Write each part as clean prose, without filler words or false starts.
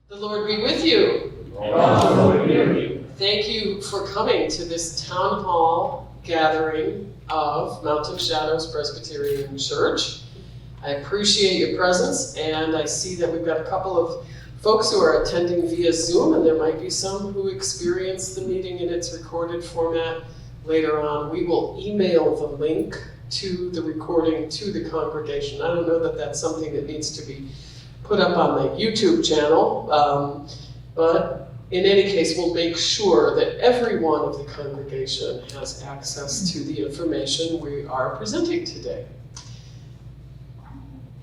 The Lord be with you. And also with you. Thank you for coming to this town hall gathering of Mountain Shadows Presbyterian Church. I appreciate your presence, and I see that we've got a couple of folks who are attending via Zoom, and there might be some who experience the meeting in its recorded format later on. We will email the link to the recording to the congregation. I don't know that that's something that needs to be put up on the YouTube channel, but in any case, we'll make sure that every one of the congregation has access to the information we are presenting today.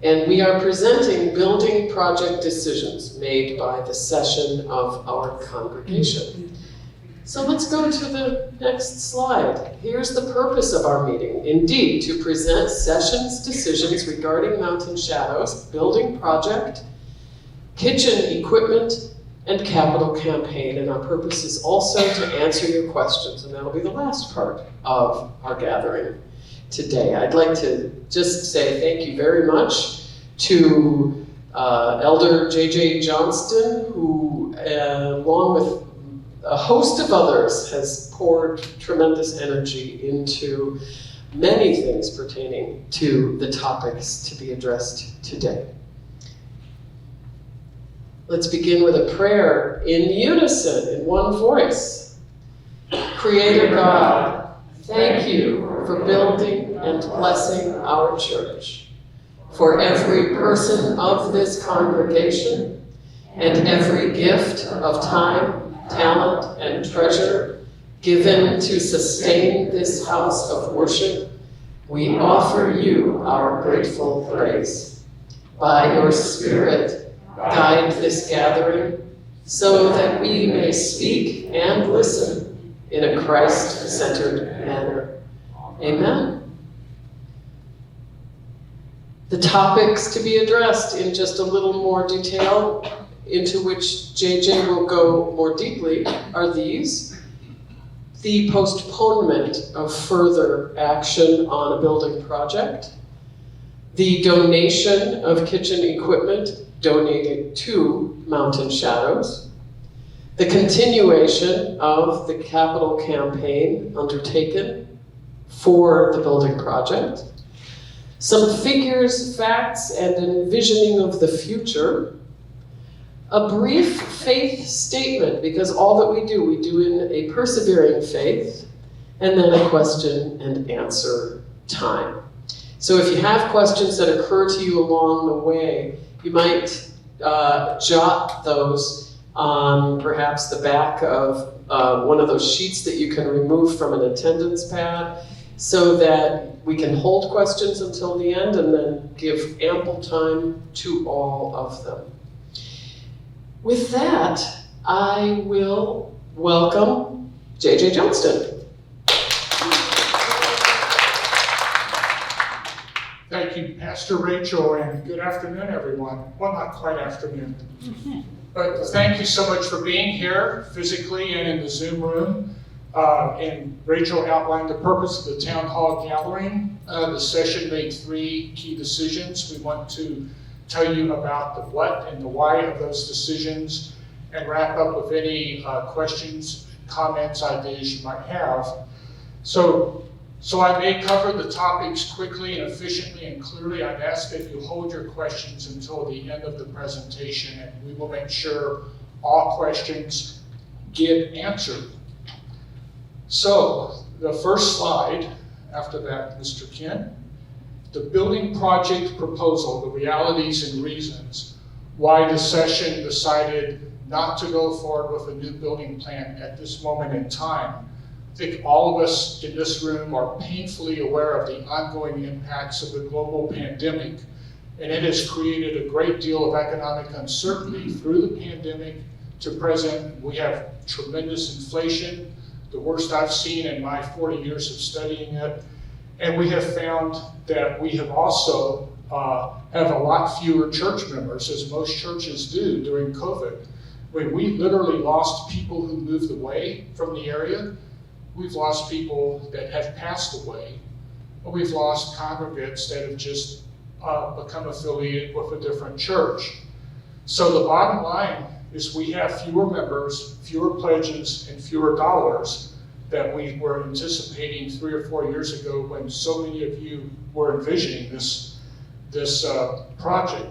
And we are presenting building project decisions made by the session of our congregation. So let's go to the next slide. Here's the purpose of our meeting. Indeed, to present sessions decisions regarding Mountain Shadows, building project, kitchen equipment, and capital campaign. And our purpose is also to answer your questions, and that'll be the last part of our gathering today. I'd like to just say thank you very much to Elder J.J. Johnston, who, along with a host of others, has poured tremendous energy into many things pertaining to the topics to be addressed today. Let's begin with a prayer in unison, in one voice. Creator God, thank you for building and blessing our church, for every person of this congregation, and every gift of time, talent, and treasure given to sustain this house of worship. We offer you our grateful praise. By your Spirit, guide this gathering so that we may speak and listen in a Christ-centered manner. Amen. The topics to be addressed in just a little more detail, into which JJ will go more deeply, are these: the postponement of further action on a building project, the donation of kitchen equipment donated to Mountain Shadows, the continuation of the capital campaign undertaken for the building project, some figures, facts, and envisioning of the future, a brief faith statement, because all that we do in a persevering faith, and then a question and answer time. So if you have questions that occur to you along the way, you might jot those on perhaps the back of one of those sheets that you can remove from an attendance pad, so that we can hold questions until the end and then give ample time to all of them. With that, I will welcome J.J. Johnston. Thank you, Pastor Rachel, and good afternoon, everyone. Well, not quite afternoon. But thank you so much for being here physically and in the Zoom room. And Rachel outlined the purpose of the Town Hall gathering. The session made 3 key decisions. We want to tell you about the what and the why of those decisions, and wrap up with any questions, comments, ideas you might have. So I may cover the topics quickly and efficiently and clearly. I'd ask that you hold your questions until the end of the presentation, and we will make sure all questions get answered. So the first slide, after that, Mr. Kent. The building project proposal, the realities and reasons why the session decided not to go forward with a new building plan at this moment in time. I think all of us in this room are painfully aware of the ongoing impacts of the global pandemic, and it has created a great deal of economic uncertainty through the pandemic to present. We have tremendous inflation, the worst I've seen in my 40 years of studying it. And we have found that we have also have a lot fewer church members, as most churches do during COVID. When we literally lost people who moved away from the area, we've lost people that have passed away, and we've lost congregants that have just become affiliated with a different church. So the bottom line is we have fewer members, fewer pledges, and fewer dollars that we were anticipating 3 or 4 years ago when so many of you were envisioning this project.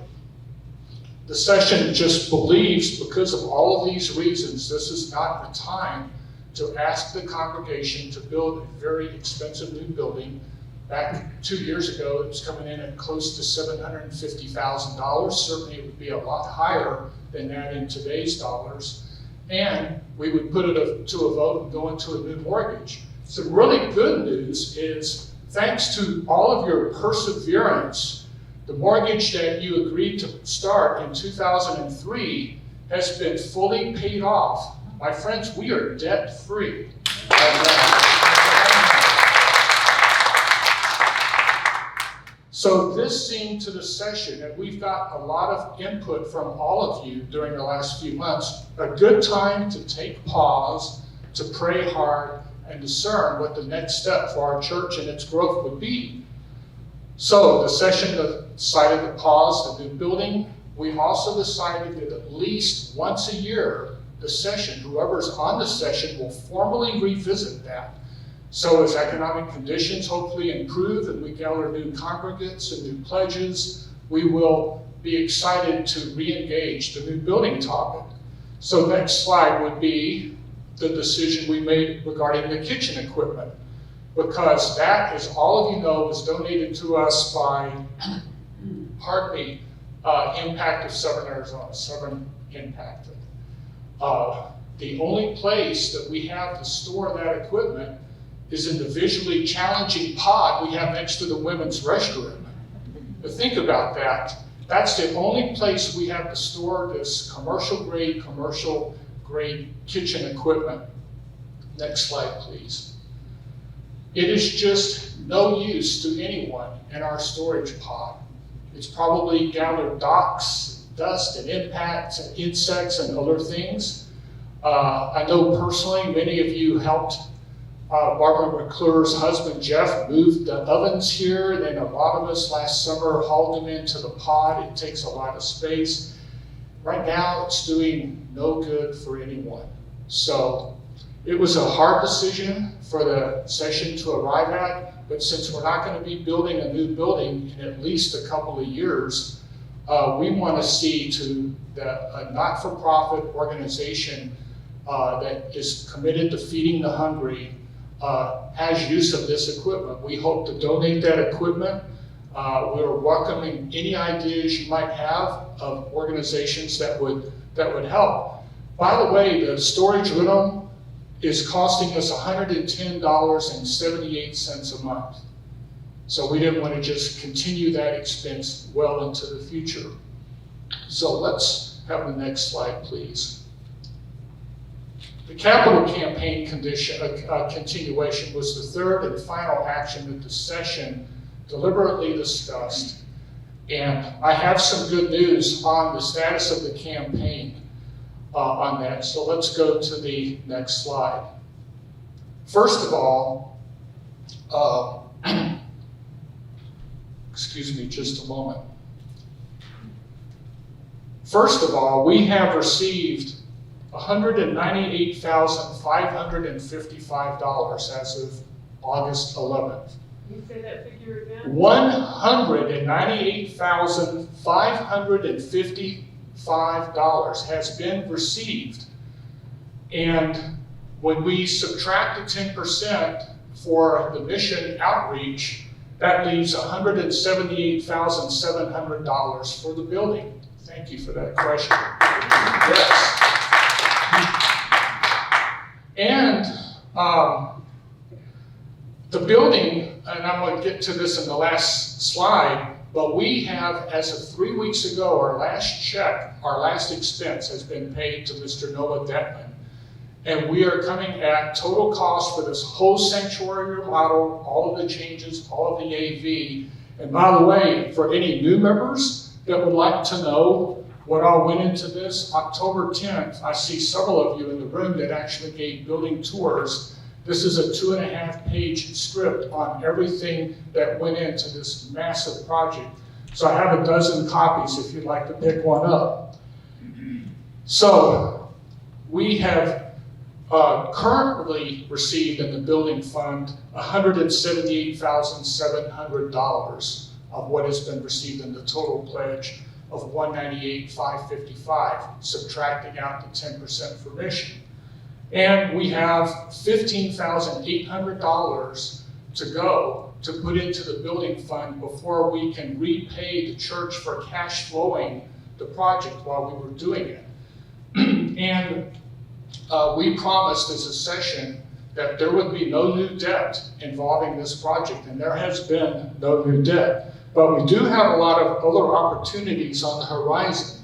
The session just believes, because of all of these reasons, this is not the time to ask the congregation to build a very expensive new building. Back 2 years ago, it was coming in at close to $750,000. Certainly it would be a lot higher than that in today's dollars. And we would put it to a vote and go into a new mortgage. Some really good news is, thanks to all of your perseverance, the mortgage that you agreed to start in 2003 has been fully paid off. My friends, we are debt-free. So this seemed to the session, and we've got a lot of input from all of you during the last few months, a good time to take pause, to pray hard, and discern what the next step for our church and its growth would be. So the session decided to pause the new building. We also decided that at least once a year, the session, whoever's on the session, will formally revisit that. So as economic conditions hopefully improve and we gather new congregants and new pledges, we will be excited to re-engage the new building topic. So next slide would be the decision we made regarding the kitchen equipment, because that, as all of you know, was donated to us by, Impact of Southern Arizona, Southern Impact. The only place that we have to store that equipment is in the visually challenging pod we have next to the women's restroom. But think about that. That's the only place we have to store this commercial grade kitchen equipment. Next slide, please. It is just no use to anyone in our storage pod. It's probably gathered docks, dust, and impacts, and insects, and other things. I know personally many of you helped Barbara McClure's husband, Jeff, moved the ovens here, and then a lot of us last summer hauled them into the pod. It takes a lot of space. Right now, it's doing no good for anyone. So it was a hard decision for the session to arrive at, but since we're not going to be building a new building in at least a couple of years, we want to see to a not-for-profit organization that is committed to feeding the hungry has use of this equipment. We hope to donate that equipment. We're welcoming any ideas you might have of organizations that would help. By the way, the storage rental is costing us $110.78 a month. So we didn't want to just continue that expense well into the future. So let's have the next slide, please. The capital campaign continuation was the third and final action that the session deliberately discussed. And I have some good news on the status of the campaign on that. So let's go to the next slide. First of all, excuse me just a moment. First of all, we have received $198,555 as of August 11th. Can you say that figure again? $198,555 has been received. And when we subtract the 10% for the mission outreach, that leaves $178,700 for the building. Thank you for that question. Yes. And the building, and I'm going to get to this in the last slide, but we have, as of 3 weeks ago, our last check, our last expense has been paid to Mr. Noah Detman. And we are coming at total cost for this whole sanctuary remodel, all of the changes, all of the AV. And by the way, for any new members that would like to know what all went into this, October 10th, I see several of you in the room that actually gave building tours. This is a 2.5-page script on everything that went into this massive project. So I have a dozen copies if you'd like to pick one up. So we have currently received in the building fund $178,700 of what has been received in the total pledge of $198,555, subtracting out the 10% for mission. And we have $15,800 to go to put into the building fund before we can repay the church for cash flowing the project while we were doing it. And we promised as a session that there would be no new debt involving this project, and there has been no new debt. But we do have a lot of other opportunities on the horizon.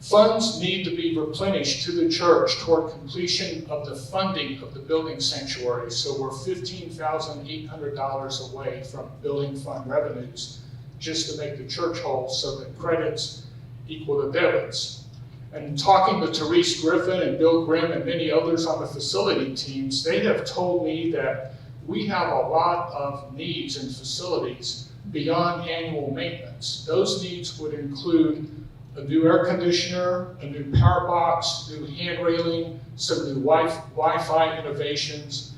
Funds need to be replenished to the church toward completion of the funding of the building sanctuary. So we're $15,800 away from building fund revenues just to make the church whole so that credits equal the debits. And talking to Therese Griffin and Bill Grimm and many others on the facility teams, they have told me that we have a lot of needs in facilities beyond annual maintenance. Those needs would include a new air conditioner, a new power box, new hand railing, some new Wi-Fi innovations.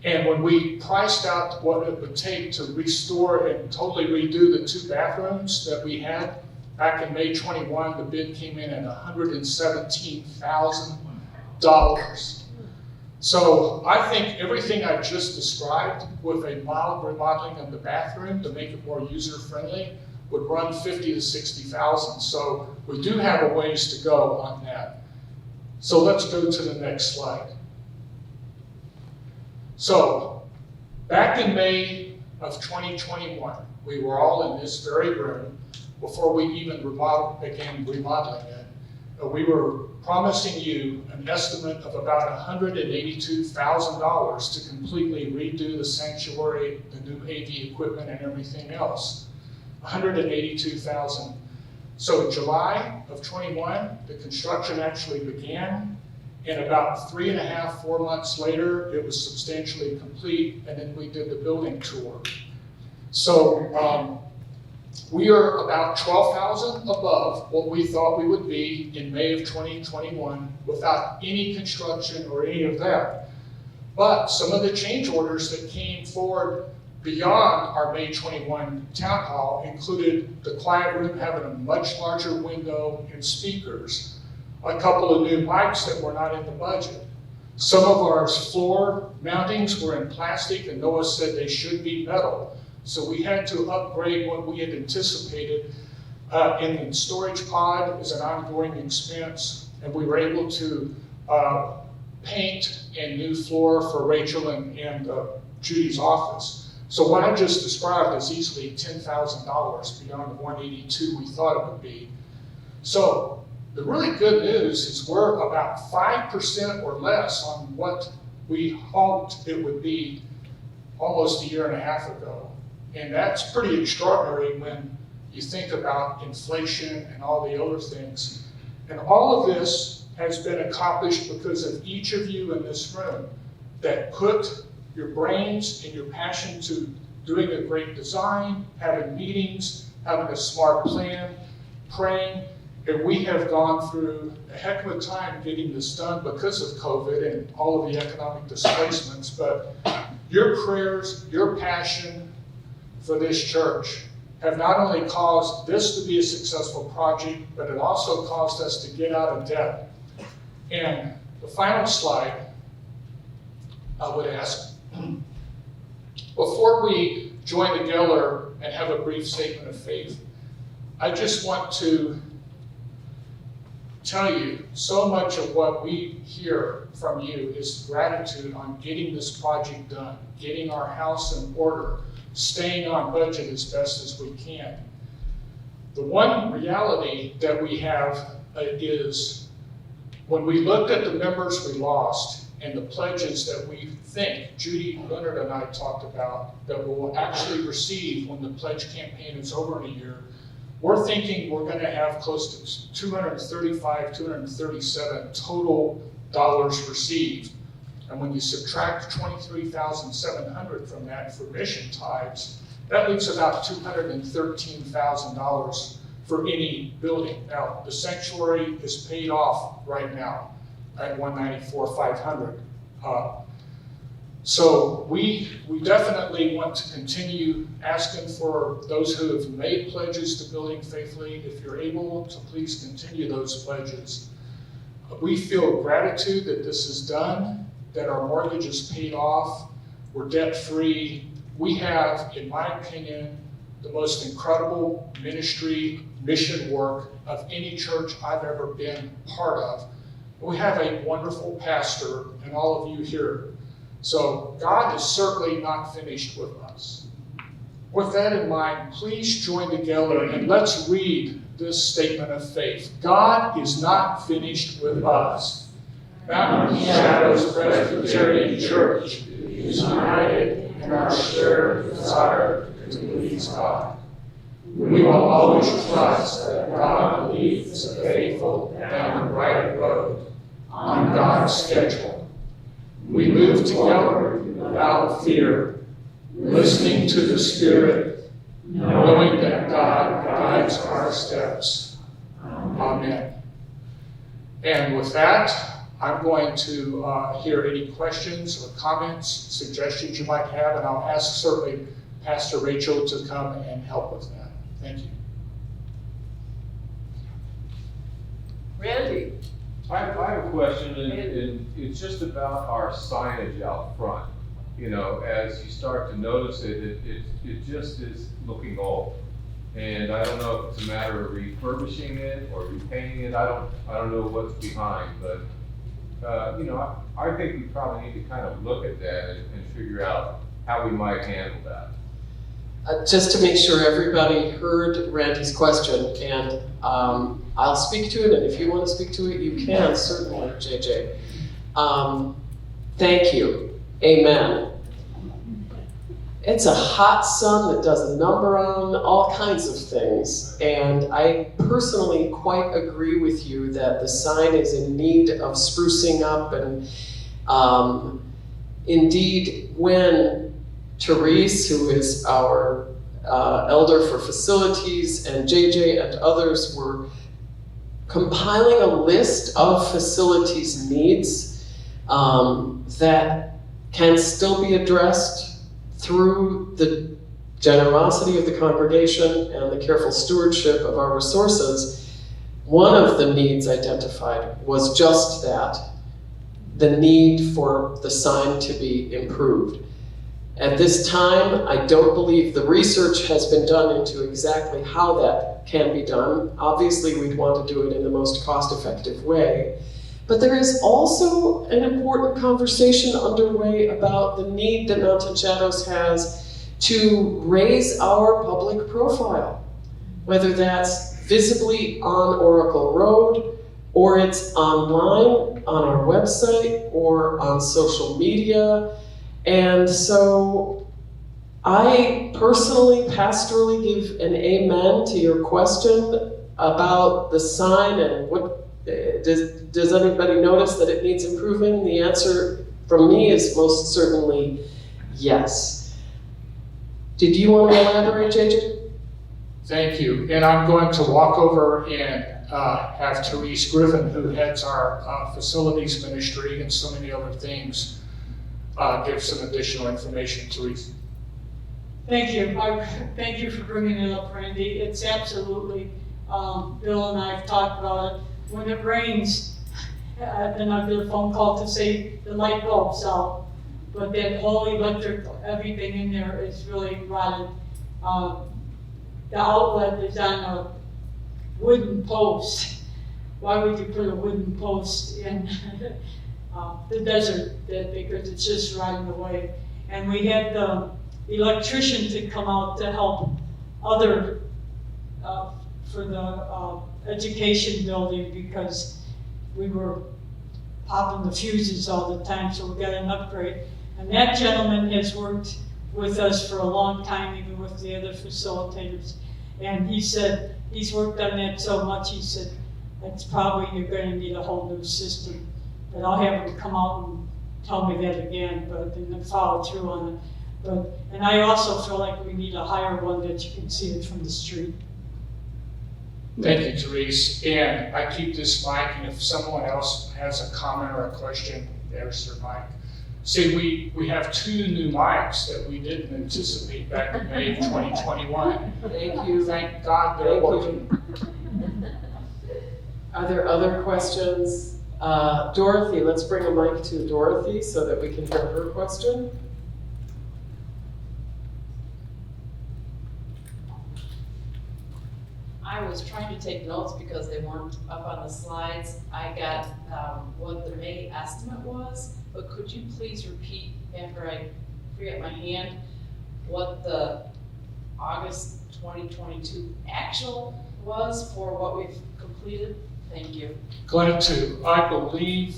And when we priced out what it would take to restore and totally redo the 2 bathrooms that we had back in May 21, the bid came in at $117,000. So I think everything I just described with a mild remodeling of the bathroom to make it more user-friendly would run $50,000 to $60,000. So we do have a ways to go on that. So let's go to the next slide. So back in May of 2021, we were all in this very room before we even began remodeling it. We were promising you an estimate of about $182,000 to completely redo the sanctuary, the new AV equipment and everything else. $182,000. So July of 21, the construction actually began, and about 3.5, 4 months later, it was substantially complete, and then we did the building tour. So we are about 12,000 above what we thought we would be in May of 2021 without any construction or any of that. But some of the change orders that came forward beyond our May 21 town hall included the quiet room having a much larger window and speakers, a couple of new mics that were not in the budget. Some of our floor mountings were in plastic, and Noah said they should be metal. So we had to upgrade what we had anticipated. And the storage pod is an ongoing expense, and we were able to paint a new floor for Rachel and Judy's office. So what I just described is easily $10,000 beyond the $182,000 we thought it would be. So the really good news is we're about 5% or less on what we hoped it would be almost a year and a half ago. And that's pretty extraordinary when you think about inflation and all the other things. And all of this has been accomplished because of each of you in this room that put your brains and your passion to doing a great design, having meetings, having a smart plan, praying. And we have gone through a heck of a time getting this done because of COVID and all of the economic displacements. But your prayers, your passion for this church have not only caused this to be a successful project, but it also caused us to get out of debt. And the final slide, I would ask, before we join together and have a brief statement of faith, I just want to tell you so much of what we hear from you is gratitude on getting this project done, getting our house in order, staying on budget as best as we can. The one reality that we have is when we looked at the members we lost and the pledges that we think, Judy, Leonard, and I talked about, that we'll actually receive when the pledge campaign is over in a year, we're thinking we're going to have close to 235, 237 total dollars received. And when you subtract 23,700 from that for mission tithes, that leaves about $213,000 for any building. Now, the sanctuary is paid off right now at $194,500. So we definitely want to continue asking for those who have made pledges to building faithfully. If you're able to, please continue those pledges. We feel gratitude that this is done, that our mortgage is paid off, we're debt-free. We have, in my opinion, the most incredible ministry, mission work of any church I've ever been part of. We have a wonderful pastor and all of you here. So God is certainly not finished with us. With that in mind, please join together and let's read this statement of faith. God is not finished with us. Mountain Shadows Presbyterian Church is united in our shared desire to please God. We will always trust that God leads the faithful down the right road on God's schedule. We move together without fear, listening to the Spirit, knowing that God guides our steps. Amen. And with that, I'm going to hear any questions or comments, suggestions you might have, and I'll ask certainly Pastor Rachel to come and help with that. Thank you. Randy? I have a question, and it's just about our signage out front. You know, as you start to notice it just is looking old. And I don't know if it's a matter of refurbishing it or repainting it. I don't know what's behind, but you know, I think we probably need to kind of look at that and figure out how we might handle that. Just to make sure everybody heard Randy's question, and I'll speak to it, and if you want to speak to it, you can, certainly, JJ. Thank you. Amen. It's a hot sun that does a number on all kinds of things, and I personally quite agree with you that the sign is in need of sprucing up, and indeed, when Therese, who is our elder for facilities, and JJ and others were compiling a list of facilities needs that can still be addressed through the generosity of the congregation and the careful stewardship of our resources. One of the needs identified was just that, the need for the sign to be improved. At this time, I don't believe the research has been done into exactly how that can be done. Obviously, we'd want to do it in the most cost-effective way. But there is also an important conversation underway about the need that Mountain Shadows has to raise our public profile, whether that's visibly on Oracle Road, or it's online on our website, or on social media. And so I personally, pastorally give an amen to your question about the sign and what, does anybody notice that it needs improving? The answer from me is most certainly yes. Did you want to elaborate, JJ? Thank you. And I'm going to walk over and have Therese Griffin, who heads our facilities ministry and so many other things, give some additional information. Therese. Thank you. Thank you for bringing it up, Randy. It's absolutely, Bill and I have talked about it. When it rains, then I get a phone call to say the light bulb's out. But that whole electric, everything in there is really rotted. The outlet is on a wooden post. Why would you put a wooden post in the desert? Because it's just rotting away. And we had the electrician to come out to help other for the education building, because we were popping the fuses all the time, so we got an upgrade. And that gentleman has worked with us for a long time, even with the other facilitators. And he said, he's worked on that so much, he said, that's probably, you're gonna need a whole new system. But I'll have him come out and tell me that again, but then follow through on it. And I also feel like we need a higher one that you can see it from the street. Thank you, Therese. And I keep this mic, and if someone else has a comment or a question, there's their mic. See, we have 2 new mics that we didn't anticipate back in May of 2021. Thank you. Thank God they're Thank you. working. Are there other questions? Dorothy, let's bring a mic to Dorothy so that we can hear her question. I was trying to take notes because they weren't up on the slides. I got what the May estimate was, but could you please repeat, after I free up my hand, what the August 2022 actual was for what we've completed? Thank you. Glad to. I believe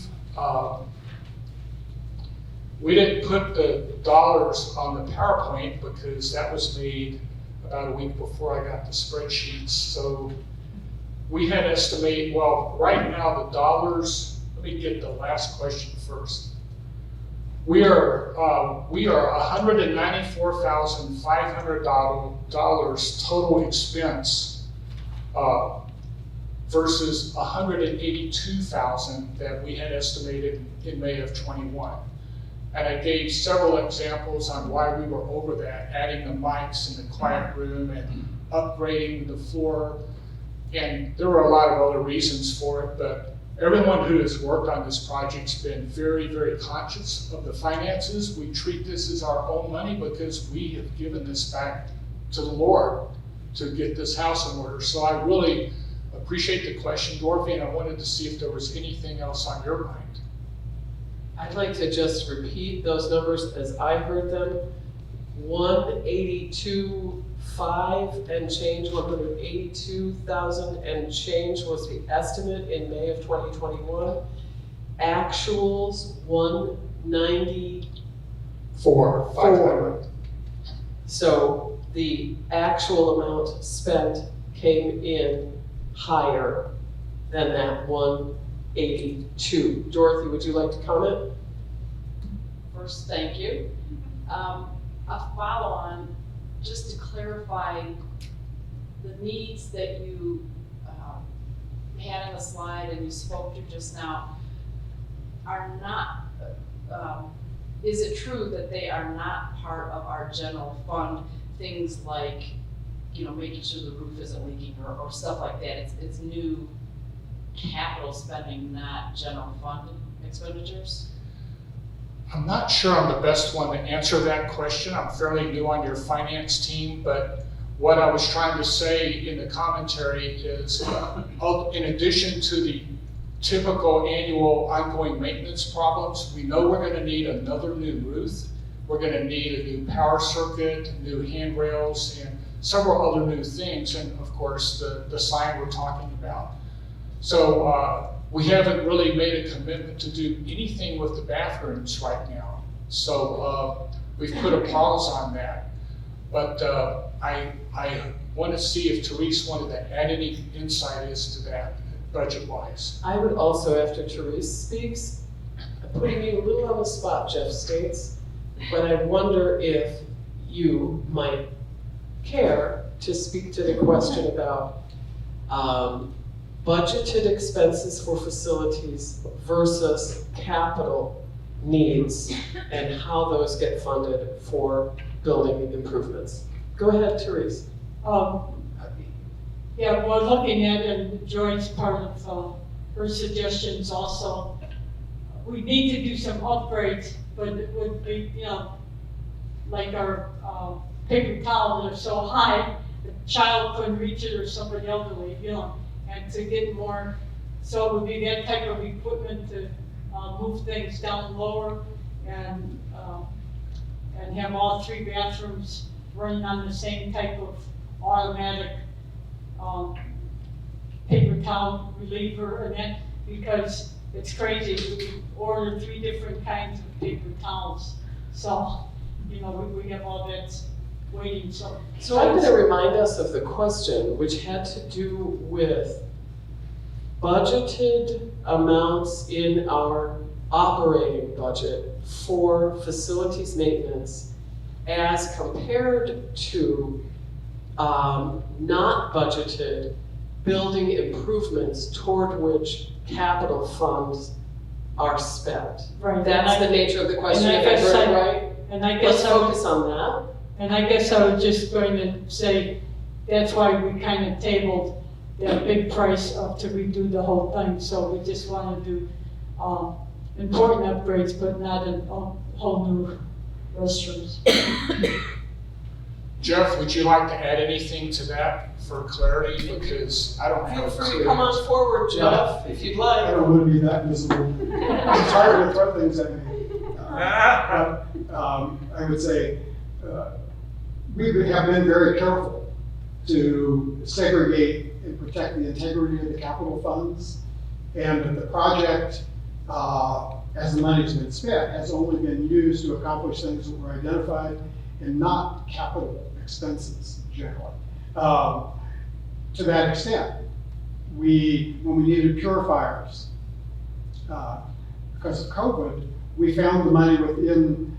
we didn't put the dollars on the PowerPoint because that was made about a week before I got the spreadsheets. So we had estimated, well, right now the dollars, let me get the last question first. We are $194,500 total expense versus $182,000 that we had estimated in May of 21. And I gave several examples on why we were over that, adding the mics in the quiet room and upgrading the floor. And there were a lot of other reasons for it, but everyone who has worked on this project's been very, very conscious of the finances. We treat this as our own money because we have given this back to the Lord to get this house in order. So I really appreciate the question, Dorothy, and I wanted to see if there was anything else on your mind. I'd like to just repeat those numbers as I heard them. 182,500 and change, 182,000 and change was the estimate in May of 2021. Actuals 194. 500. So the actual amount spent came in higher than that 182. Dorothy, would you like to comment? First, thank you. A follow-on, just to clarify, the needs that you had on the slide and you spoke to just now are not, is it true that they are not part of our general fund? Things like, making sure the roof isn't leaking or stuff like that. It's new capital spending, not general fund expenditures? I'm not sure I'm the best one to answer that question. I'm fairly new on your finance team, but what I was trying to say in the commentary is, in addition to the typical annual ongoing maintenance problems, we know we're going to need another new roof. We're going to need a new power circuit, new handrails, and several other new things, and of course the sign we're talking about. So we haven't really made a commitment to do anything with the bathrooms right now. So we've put a pause on that. But I want to see if Therese wanted to add any insight as to that, budget-wise. I would also, after Therese speaks, I'm putting you a little on the spot, Jeff states, but I wonder if you might care to speak to the question about budgeted expenses for facilities versus capital needs and how those get funded for building improvements. Go ahead, Therese. Yeah, we're looking at, and Joy's part of her suggestions also, we need to do some upgrades, but it would be, like our paper towels are so high, the child couldn't reach it or somebody elderly, and to get more, so it would be that type of equipment to move things down lower and have all 3 bathrooms running on the same type of automatic paper towel reliever and that, because it's crazy, we ordered 3 different kinds of paper towels. So, we have all that waiting, so. So I'm going to remind us of the question, which had to do with budgeted amounts in our operating budget for facilities maintenance as compared to not budgeted building improvements toward which capital funds are spent. Right. That's the nature of the question, and I if I guess heard it right. And I Let's guess focus on that. And I guess I was just going to say, that's why we kind of tabled that big price up to redo the whole thing. So we just want to do important upgrades, but not a whole new restrooms. Jeff, would you like to add anything to that for clarity? Because I don't Feel have a free to clear come answer. on forward, Jeff, if you'd I like. don't want to be that visible. I'm sorry to throw things at me. I would say, we have been very careful to segregate and protect the integrity of the capital funds. And the project, as the money's been spent, has only been used to accomplish things that were identified and not capital expenses generally. To that extent, when we needed purifiers, because of COVID, we found the money within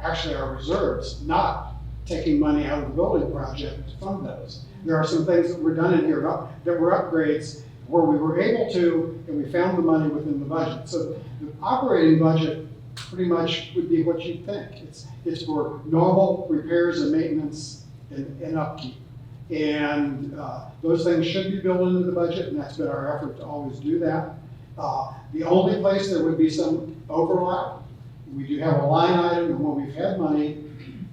actually our reserves, not taking money out of the building project to fund those. There are some things that were done in here that were upgrades where we were able to, and we found the money within the budget. So the operating budget pretty much would be what you'd think. It's for normal repairs and maintenance and upkeep. And those things should be built into the budget, and that's been our effort to always do that. The only place there would be some overlap, we do have a line item, and when we've had money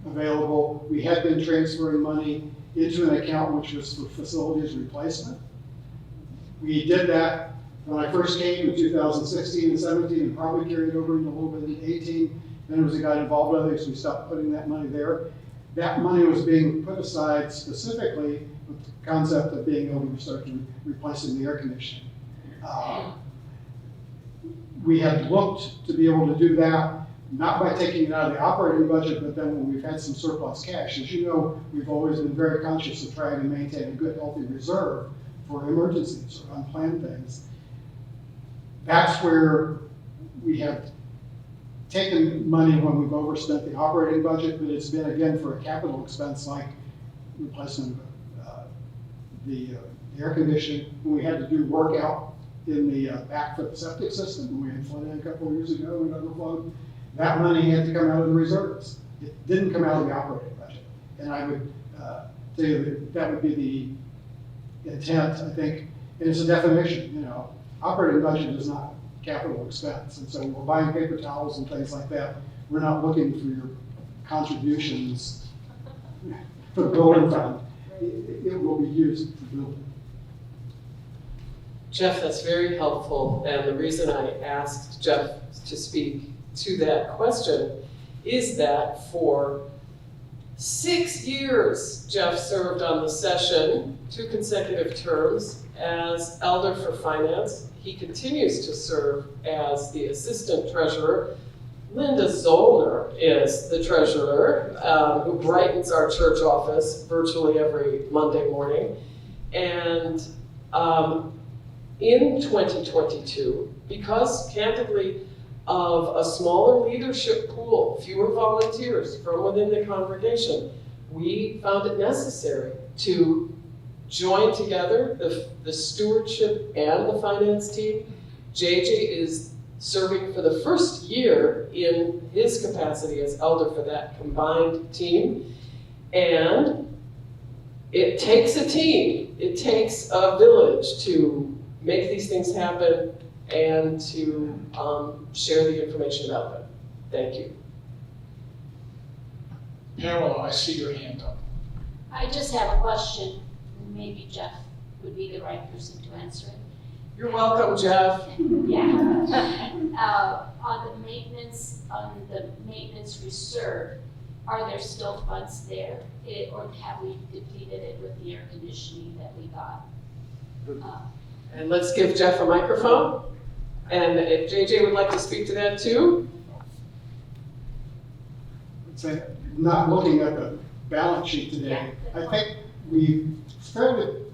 available, we had been transferring money into an account which was for facilities replacement. We did that when I first came in 2016 and 17, and probably carried over into a little bit in 18. Then as we got involved with others, we stopped putting that money there. That money was being put aside specifically with the concept of being able to start replacing the air conditioning. We had looked to be able to do that, not by taking it out of the operating budget, but then when we've had some surplus cash. As you know, we've always been very conscious of trying to maintain a good, healthy reserve for emergencies or unplanned things. That's where we have taken money when we've overspent the operating budget, but it's been, again, for a capital expense like replacement of the air conditioning. When we had to do work out in the backflow septic system, when we had flooded a couple of years ago and overflowed, that money had to come out of the reserves. It didn't come out of the operating budget. And I would tell you that that would be the intent, I think, and it's a definition, operating budget is not capital expense. And so when we're buying paper towels and things like that, we're not looking for your contributions for the building fund. It will be used for building. Jeff, that's very helpful, and the reason I asked Jeff to speak to that question is that for 6 years, Jeff served on the session, 2 consecutive terms, as Elder for Finance. He continues to serve as the Assistant Treasurer. Linda Zollner is the Treasurer, who brightens our church office virtually every Monday morning. And in 2022, because candidly of a smaller leadership pool, fewer volunteers from within the congregation, we found it necessary to join together the stewardship and the finance team. JJ is serving for the first year in his capacity as elder for that combined team. And it takes a team, it takes a village to make these things happen and to share the information about them. Thank you. Pamela, I see your hand up. I just have a question. Maybe Jeff would be the right person to answer it. You're welcome, Jeff. Yeah. On the maintenance reserve, are there still funds there? Or have we depleted it with the air conditioning that we got? And let's give Jeff a microphone. And if JJ would like to speak to that too. Say, not looking at the balance sheet today, I think we fairly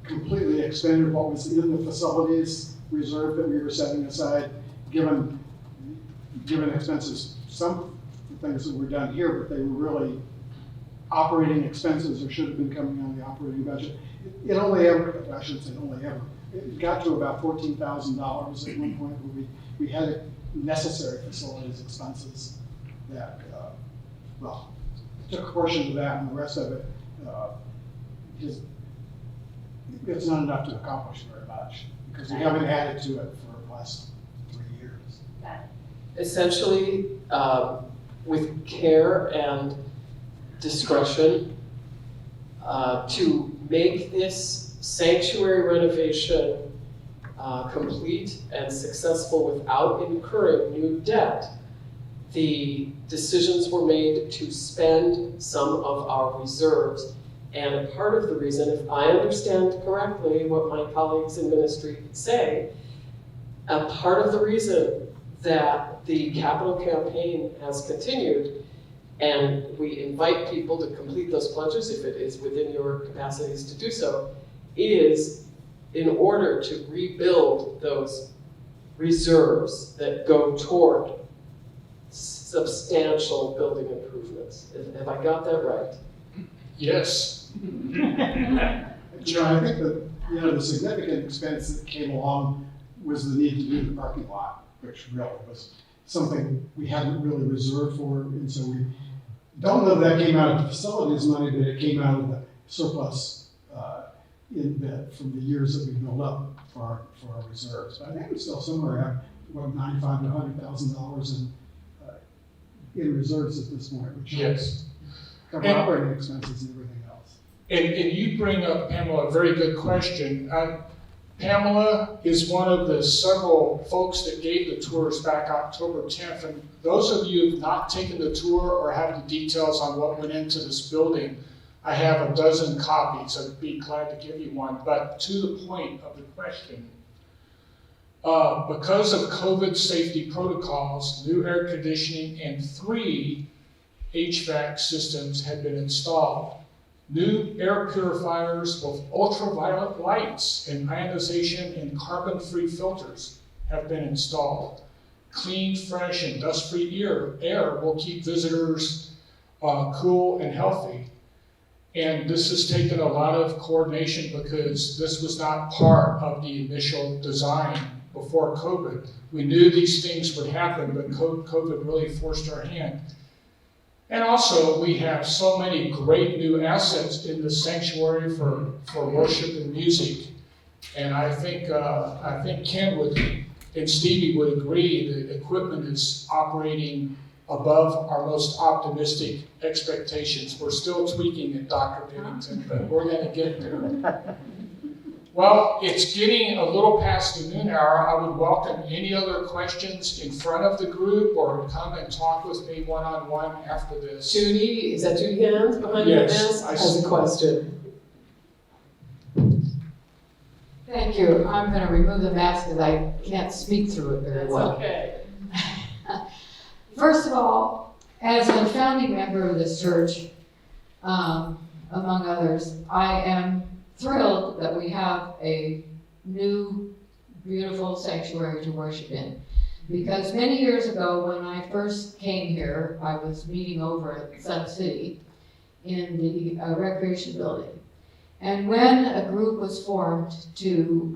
completely expended what was in the facilities reserve that we were setting aside, given expenses. Some things that were done here, but they were really operating expenses or should have been coming on the operating budget. it only ever, I shouldn't say only ever, it got to about $14,000 at one point where we had necessary facilities expenses that, well, took a portion of that and the rest of it, it's not enough to accomplish very much because we haven't added to it for the last 3 years. Essentially, with care and discretion, to make this sanctuary renovation complete and successful without incurring new debt, the decisions were made to spend some of our reserves. And part of the reason, if I understand correctly what my colleagues in ministry say, a part of the reason that the capital campaign has continued, and we invite people to complete those pledges if it is within your capacities to do so, is in order to rebuild those reserves that go toward substantial building improvements. Have I got that right? Yes. I think that, the significant expense that came along was the need to do the parking lot, which really was something we hadn't really reserved for, and so we don't know if that came out of the facilities money, but it came out of the surplus from the years that we built up for our reserves. But I think it's still somewhere around $95,000 to $100,000 in reserves at this point, which Yes. cover operating expenses and everything else. And you bring up, Pamela, a very good question. Pamela is one of the several folks that gave the tours back October 10th. And those of you who have not taken the tour or have the details on what went into this building, I have a dozen copies. I'd be glad to give you one. But to the point of the question, because of COVID safety protocols, new air conditioning and 3 HVAC systems had been installed. New air purifiers with ultraviolet lights and ionization and carbon-free filters have been installed. Clean, fresh, and dust-free air will keep visitors cool and healthy. And this has taken a lot of coordination because this was not part of the initial design before COVID. We knew these things would happen, but COVID really forced our hand. And also, we have so many great new assets in the sanctuary for worship and music. And I think Ken and Stevie would agree that equipment is operating above our most optimistic expectations. We're still tweaking it, Dr. Pennington, but we're going to get there. Well, it's getting a little past the noon hour. I would welcome any other questions in front of the group or come and talk with me one-on-one after this. Judy, is that Judy Hans behind Yes, your desk? I Has see. a question. Thank you. I'm going to remove the mask because I can't speak through it very That's well. okay. First of all, as a founding member of this church, among others, I am thrilled that we have a new, beautiful sanctuary to worship in. Because many years ago, when I first came here, I was meeting over at Sun City in the recreation building. And when a group was formed to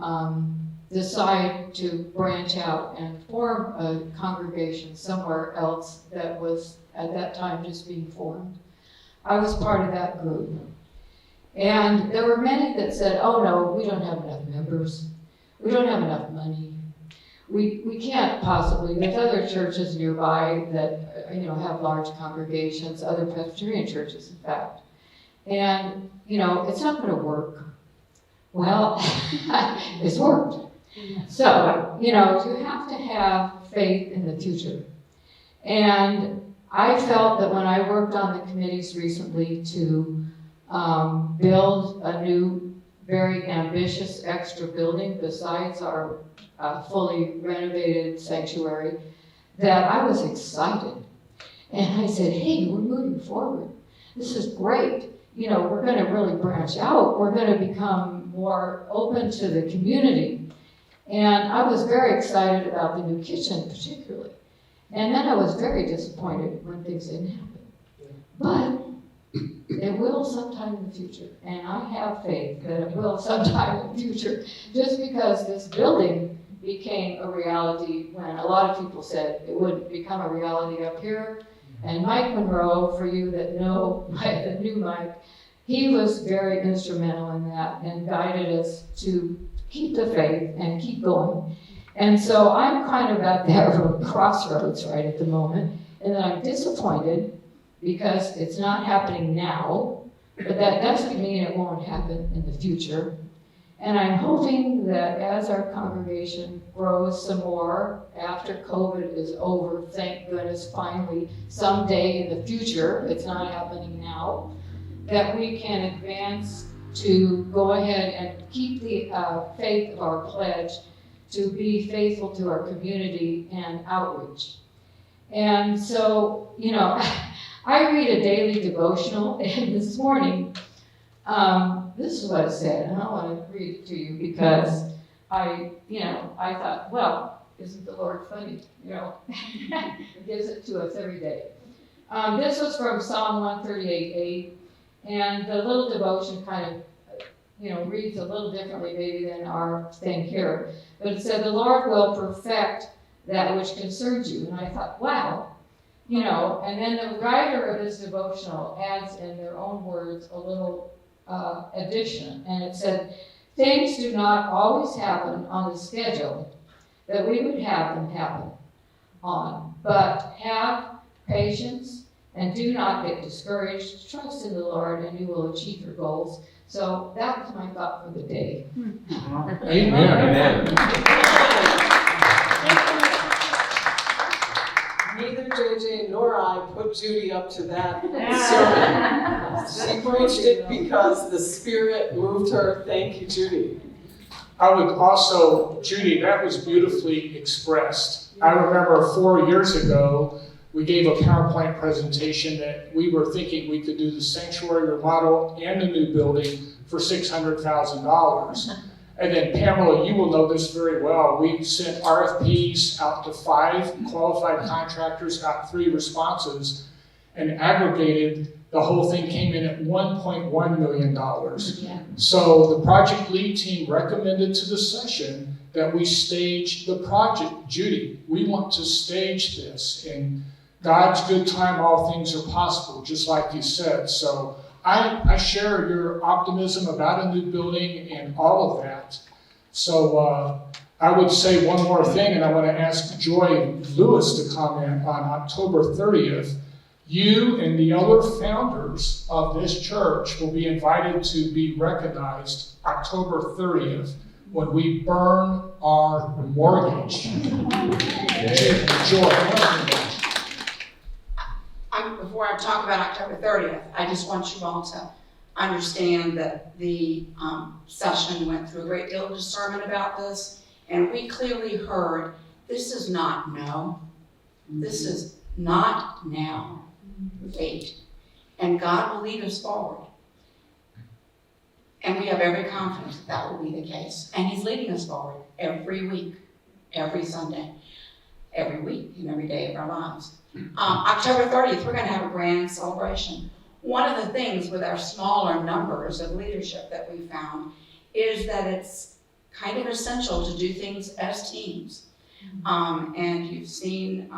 decide to branch out and form a congregation somewhere else that was at that time just being formed, I was part of that group. And there were many that said, oh no, we don't have enough members. We don't have enough money. We can't possibly, there's other churches nearby that have large congregations, other Presbyterian churches in fact. And it's not gonna work. Well, it's worked. So, you have to have faith in the future. And I felt that when I worked on the committees recently to build a new, very ambitious extra building besides our fully renovated sanctuary, that I was excited. And I said, hey, we're moving forward. This is great. We're going to really branch out. We're going to become more open to the community. And I was very excited about the new kitchen particularly. And then I was very disappointed when things didn't happen. But It will sometime in the future, and I have faith that it will sometime in the future. Just because this building became a reality when a lot of people said it wouldn't become a reality up here. And Mike Monroe, for you that know the new Mike, he was very instrumental in that and guided us to keep the faith and keep going. And so I'm kind of at that crossroads right at the moment, and that I'm disappointed because it's not happening now, but that doesn't mean it won't happen in the future. And I'm hoping that as our congregation grows some more after COVID is over, thank goodness, finally, someday in the future, it's not happening now, that we can advance to go ahead and keep the faith of our pledge to be faithful to our community and outreach. And so, you know, I read a daily devotional, and this morning, this is what it said, and I want to read it to you because I thought, well, isn't the Lord funny? You know, He gives it to us every day. This was from Psalm 138:8, and the little devotion kind of, reads a little differently maybe than our thing here. But it said, the Lord will perfect that which concerns you. And I thought, wow, and then the writer of this devotional adds in their own words a little addition. And it said, things do not always happen on the schedule that we would have them happen on, but have patience and do not get discouraged. Trust in the Lord and you will achieve your goals. So that was my thought for the day. Amen. Amen. Neither JJ nor I put Judy up to that sermon. She preached it because the Spirit moved her. Thank you, Judy. I would also, Judy, that was beautifully expressed. I remember 4 years ago, we gave a PowerPoint presentation that we were thinking we could do the sanctuary remodel and the new building for $600,000. And then Pamela, you will know this very well. We sent RFPs out to 5 qualified contractors, got 3 responses, and aggregated, the whole thing came in at $1.1 million. Yeah. So the project lead team recommended to the session that we stage the project. Judy, we want to stage this. In God's good time, all things are possible, just like you said. So I share your optimism about a new building and all of that. So I would say one more thing, and I want to ask Joy Lewis to comment on October 30th. You and the other founders of this church will be invited to be recognized October 30th when we burn our mortgage. Joy. Before I talk about October 30th, I just want you all to understand that the session went through a great deal of discernment about this, and we clearly heard this is not no. This is not now. Wait. And God will lead us forward. And we have every confidence that that will be the case. And He's leading us forward every week, every Sunday, every week, and every day of our lives. October 30th, we're going to have a grand celebration. One of the things with our smaller numbers of leadership that we found is that it's kind of essential to do things as teams. And you've seen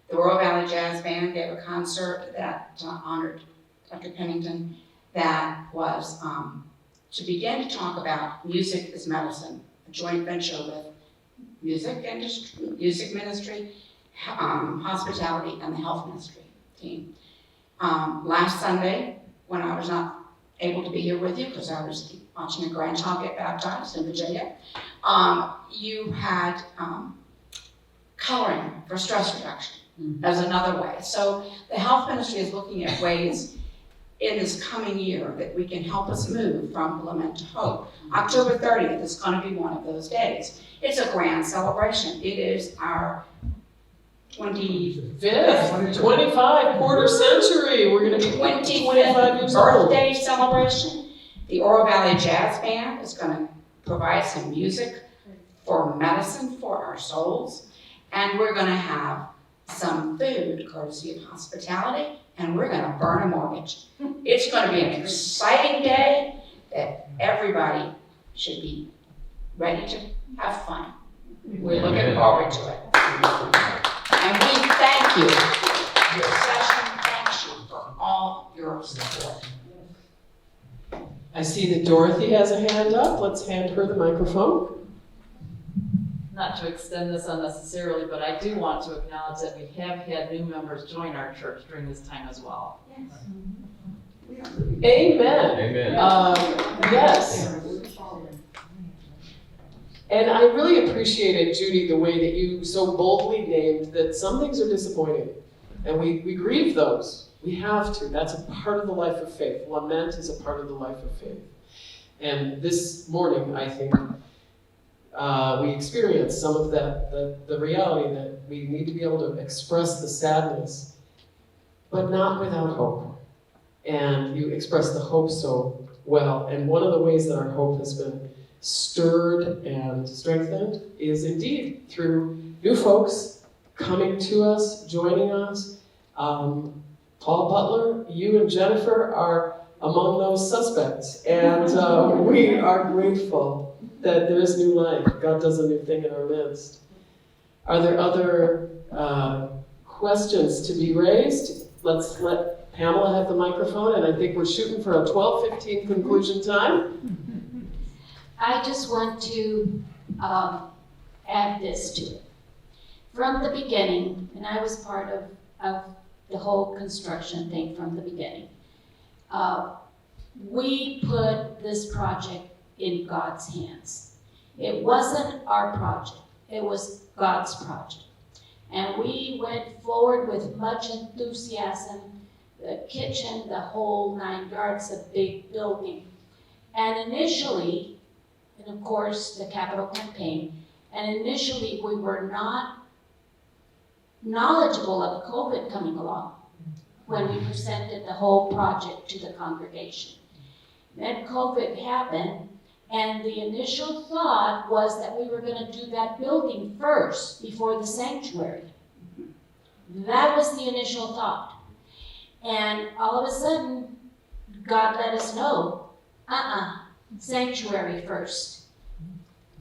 the Royal Valley Jazz Band gave a concert that honored Dr. Pennington that was to begin to talk about music as medicine, a joint venture with music ministry, hospitality, and the health ministry team. Last Sunday, when I was not able to be here with you because I was watching a grandchild get baptized in Virginia, you had coloring for stress reduction as another way. So the health ministry is looking at ways in this coming year that we can help us move from lament to hope. October 30th is going to be one of those days. It's a grand celebration. It is our 25 quarter century. We're going to be 25 years old. birthday celebration. The Oro Valley Jazz Band is going to provide some music for medicine for our souls. And we're going to have some food, courtesy of hospitality, and we're gonna burn a mortgage. It's gonna be an exciting day that everybody should be ready to have fun. We're looking forward to it. And we thank you. Your session thanks you for all your support. I see that Dorothy has a hand up. Let's hand her the microphone. Not to extend this unnecessarily, but I do want to acknowledge that we have had new members join our church during this time as well. Amen. Amen. Yes. And I really appreciated, Judy, the way that you so boldly named that some things are disappointing. And we grieve those. We have to. That's a part of the life of faith. Lament is a part of the life of faith. And this morning, I think, we experienced some of that, the reality that we need to be able to express the sadness, but not without hope. And you expressed the hope so well. And one of the ways that our hope has been stirred and strengthened is indeed through new folks coming to us, joining us. Paul Butler, you and Jennifer are among those suspects, and we are grateful that there is new life. God does a new thing in our midst. Are there other questions to be raised? Let's let Pamela have the microphone, and I think we're shooting for a 12:15 conclusion time. I just want to add this to it. From the beginning, and I was part of the whole construction thing from the beginning, we put this project in God's hands. It wasn't our project, it was God's project. And we went forward with much enthusiasm, the kitchen, the whole 9 yards, a big building. And initially, and of course the capital campaign, and initially we were not knowledgeable of COVID coming along when we presented the whole project to the congregation. Then COVID happened, and the initial thought was that we were going to do that building first before the sanctuary. That was the initial thought. And all of a sudden, God let us know, sanctuary first.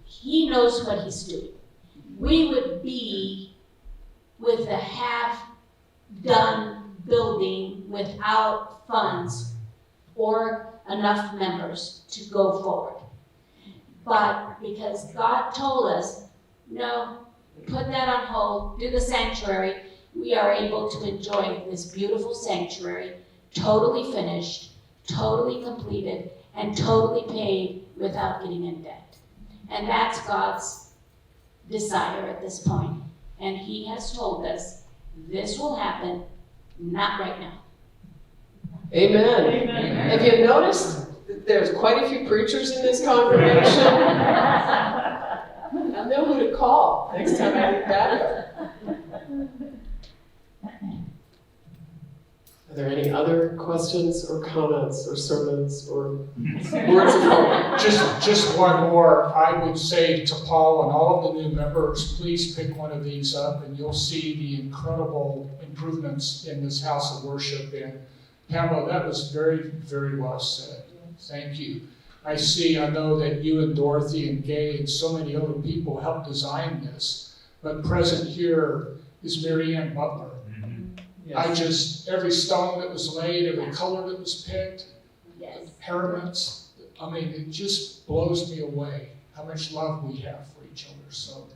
He knows what he's doing. We would be with a half-done building without funds or enough members to go forward. But because God told us, no, put that on hold, do the sanctuary, we are able to enjoy this beautiful sanctuary, totally finished, totally completed, and totally paid without getting in debt. And that's God's desire at this point. And he has told us this will happen, not right now. Amen. Amen. Have you noticed that there's quite a few preachers in this congregation? I know who to call next time I get back. Are there any other questions or comments or sermons or words of hope? Just one more. I would say to Paul and all of the new members, please pick one of these up and you'll see the incredible improvements in this house of worship. And Pamela, that was very, very well said. Thank you. I know that you and Dorothy and Gay and so many other people helped design this, but present here is Mary Ann Butler. Yes. Every stone that was laid, every color that was picked, Yes. paraments, it just blows me away how much love we have for each other. So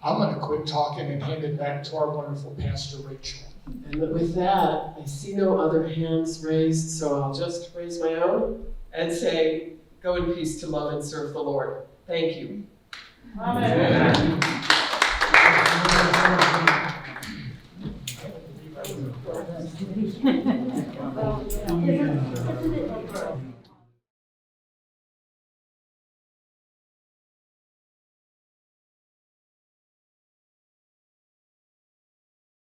I'm going to quit talking and hand it back to our wonderful Pastor Rachel. And with that, I see no other hands raised, so I'll just raise my own and say, go in peace to love and serve the Lord. Thank you. Amen. Well, isn't it